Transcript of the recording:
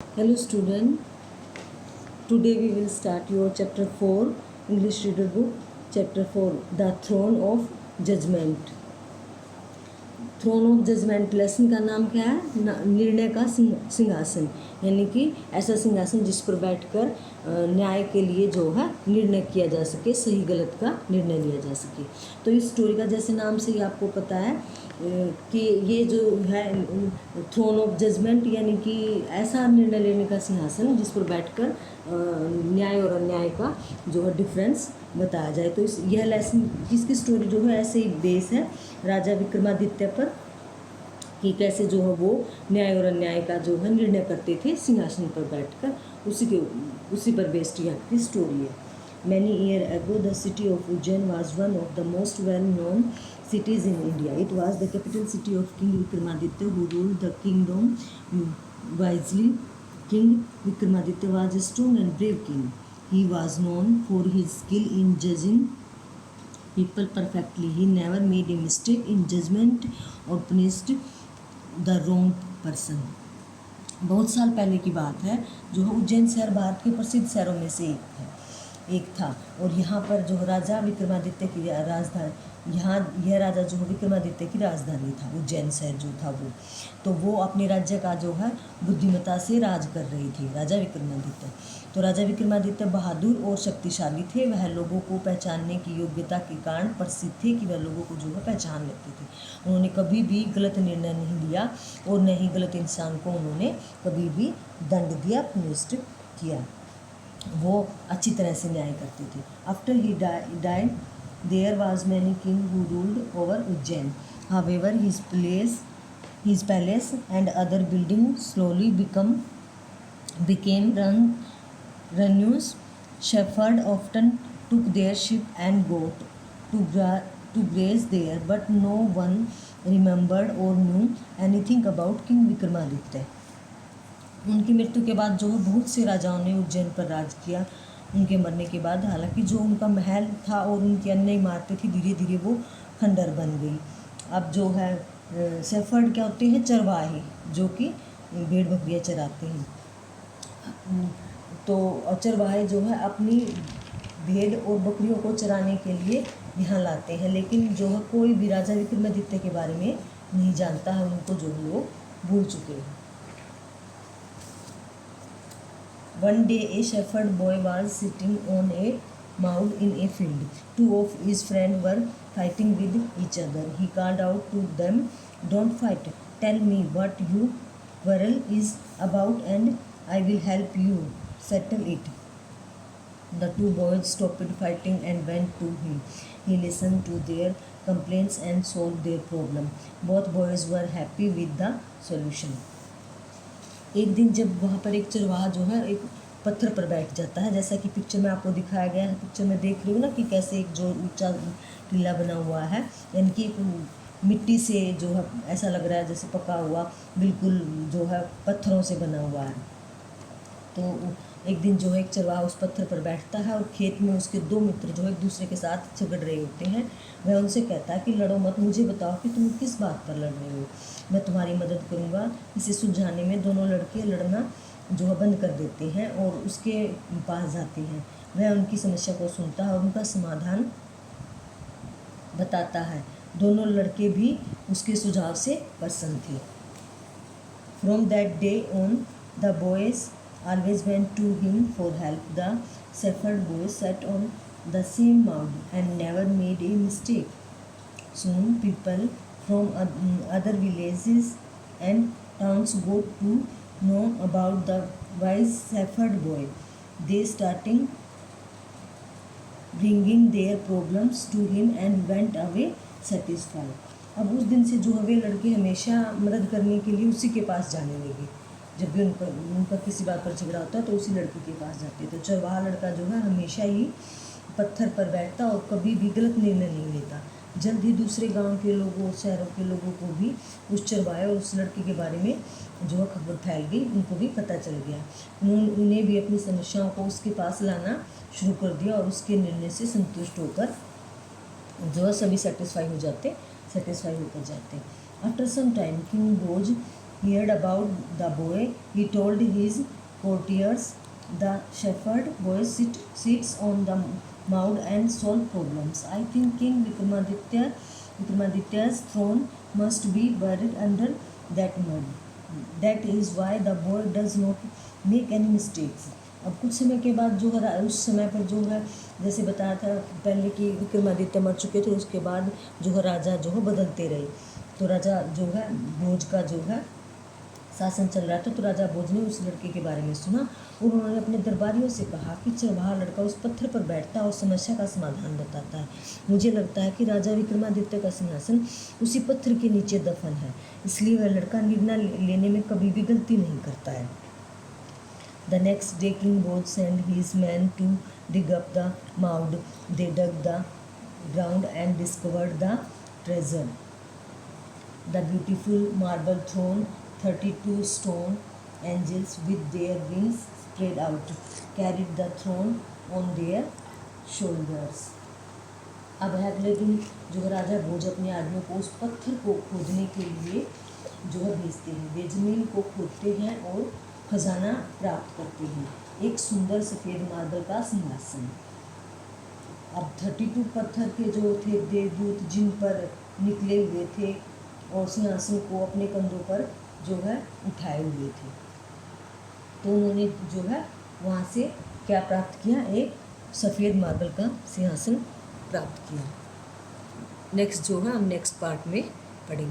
Hello student, today we will start your chapter 4 English reader book, chapter 4 The Throne of Judgment. Throne of judgment lesson का नाम क्या है? निर्णय का सिंहासन, यानी कि ऐसा सिंहासन जिस पर बैठकर न्याय के लिए जो है निर्णय किया जा सके, सही गलत का निर्णय लिया जा सके। तो इस स्टोरी का जैसे नाम से ही आपको पता है कि ये जो है थ्रोन ऑफ जजमेंट, यानी कि ऐसा निर्णय लेने का सिंहासन जिस पर बैठकर न्याय और अन्याय का जो है डिफरेंस बताया जाए। तो यह लेसन इसकी स्टोरी जो है ऐसे ही बेस है राजा विक्रमादित्य पर, कि कैसे जो है वो न्याय और अन्याय का जो है निर्णय करते थे सिंहासन पर बैठकर, उसी पर बेस्ड यह की स्टोरी है। Many years ago, the city of Ujjain was one of the most well-known cities in India. It was the capital city of King Vikramaditya, who ruled the kingdom wisely. King Vikramaditya was a strong and brave king. He was known for his skill in judging people perfectly. He never made a mistake in judgment or punished the wrong person. बहुत साल पहले की बात है, जो है उज्जैन शहर भारत के प्रसिद्ध शहरों में से एक था। और यहाँ पर जो राजा विक्रमादित्य की राजधानी, यह राजा जो विक्रमादित्य की राजधानी था, उज्जैन शहर जो था वो, तो वो अपने राज्य का जो है बुद्धिमत्ता से राज कर रही थी राजा विक्रमादित्य। तो राजा विक्रमादित्य बहादुर और शक्तिशाली थे। वह लोगों को पहचानने की योग्यता के कारण प्रसिद्ध थे, कि वह लोगों को जो है पहचान लेते थे। उन्होंने कभी भी गलत निर्णय नहीं लिया और न ही गलत इंसान को उन्होंने कभी भी दंड दिया, पुनिष्ट किया। वो अच्छी तरह से न्याय करते थे। After he died there was many king who ruled over Ujjain. However his palace and other buildings slowly became ruinous. Shepherds often took their sheep and goat to graze there, but no one remembered or knew anything about King Vikramaditya. उनकी मृत्यु के बाद जो है बहुत से राजाओं ने उज्जैन पर राज किया। उनके मरने के बाद हालांकि जो उनका महल था और उनकी अन्य इमारतें थी, धीरे धीरे वो खंडर बन गई। अब जो है शेफर्ड क्या होते हैं? चरवाहे, जो कि भेड़ बकरियाँ चराते हैं। तो चरवाहे जो है अपनी भेड़ और बकरियों को चराने के लिए यहाँ लाते हैं, लेकिन जो है कोई भी राजा विक्रमादित्य के बारे में नहीं जानता है, उनको जो लोग भूल चुके हैं। One day a shepherd boy was sitting on a mound in a field. Two of his friends were fighting with each other. He called out to them, "Don't fight. Tell me what your quarrel is about and I will help you settle it." The two boys stopped fighting and went to him. He listened to their complaints and solved their problem. Both boys were happy with the solution. एक दिन जब वहाँ पर एक चरवाहा जो है एक पत्थर पर बैठ जाता है, जैसा कि पिक्चर में आपको दिखाया गया है। पिक्चर में देख रही हो ना कि कैसे एक जो ऊंचा टीला बना हुआ है, यानी कि मिट्टी से जो है ऐसा लग रहा है जैसे पका हुआ, बिल्कुल जो है पत्थरों से बना हुआ है। तो एक दिन जो है एक चरवाहा उस पत्थर पर बैठता है और खेत में उसके दो मित्र जो है एक दूसरे के साथ झगड़ रहे होते हैं। वह उनसे कहता है कि लड़ो मत, मुझे बताओ कि तुम किस बात पर लड़ रहे हो, मैं तुम्हारी मदद करूँगा। इसे सुलझाने में दोनों लड़के लड़ना जो है बंद कर देते हैं और उसके पास जाते हैं। वह उनकी समस्या को सुनता है और उनका समाधान बताता है। दोनों लड़के भी उसके सुझाव से प्रसन्न थे। From that day on the boys always went to him for help. The shepherd boy sat on the same mound and never made a mistake. Soon people from other villages and towns got to know about the wise shepherd boy. They started bringing their problems to him and went away satisfied. अब उस दिन से जो है वे लड़के हमेशा मदद करने के लिए उसी के पास जाने लगे। जब भी उनका किसी बात पर झगड़ा होता है तो उसी लड़के के पास जाते। तो चरवाहा लड़का जो है हमेशा ही पत्थर पर बैठता और कभी भी गलत निर्णय नहीं लेता। जल्द ही दूसरे गांव के लोगों, शहरों के लोगों को भी उस चरवाहे और उस लड़के के बारे में जो है खबर फैल गई, उनको भी पता चल गया। उन्हें भी अपनी समस्याओं को उसके पास लाना शुरू कर दिया और उसके निर्णय से संतुष्ट होकर जो है सभी सेटिस्फाई होकर जाते। आफ्टर सम टाइम किंग रोज heard about the boy, he told his courtiers, the shepherd boy sits on the mound and solve problems. I think King Vikramaditya's throne must be buried under that mud. That is why the boy does not make any mistakes. अब कुछ समय के बाद जो है उस समय पर जो है जैसे बताया था पहले कि विक्रमादित्य मर चुके थे, उसके बाद जो है राजा जो है बदलते रहे। तो राजा जो है भोज का जो है शासन चल रहा था, तो राजा भोज ने उस लड़के के बारे में सुना और उन्होंने अपने दरबारियों से कहा कि चल वहाँ लड़का उस पत्थर पर बैठता है और समस्या का समाधान बताता है। मुझे लगता है कि राजा विक्रमादित्य का सिंहासन उसी पत्थर के नीचे दफन है, इसलिए वह लड़का निर्णय लेने में कभी भी गलती नहीं करता है। The next day King Bhoj sent his men to dig up the mound. They dug the ground and discovered the treasure. The beautiful marble throne, 32 stone angels with their wings spread out carried the throne on their shoulders. अब है अगले दिन जो राजा भोज अपने आदमियों को उस पत्थर को खोदने के लिए जो है भेजते हैं। वे जमीन को खोदते हैं और खजाना प्राप्त करते हैं, एक सुंदर सफ़ेद मार्बल का सिंहासन। अब 32 पत्थर के जो थे देवदूत जिन पर निकले हुए थे और सिंहासन को अपने कंधों पर जो है उठाए हुए थे, तो उन्होंने जो है वहाँ से क्या प्राप्त किया, एक सफ़ेद मार्बल का सिंहासन प्राप्त किया। नेक्स्ट जो है हम नेक्स्ट पार्ट में पढ़ेंगे।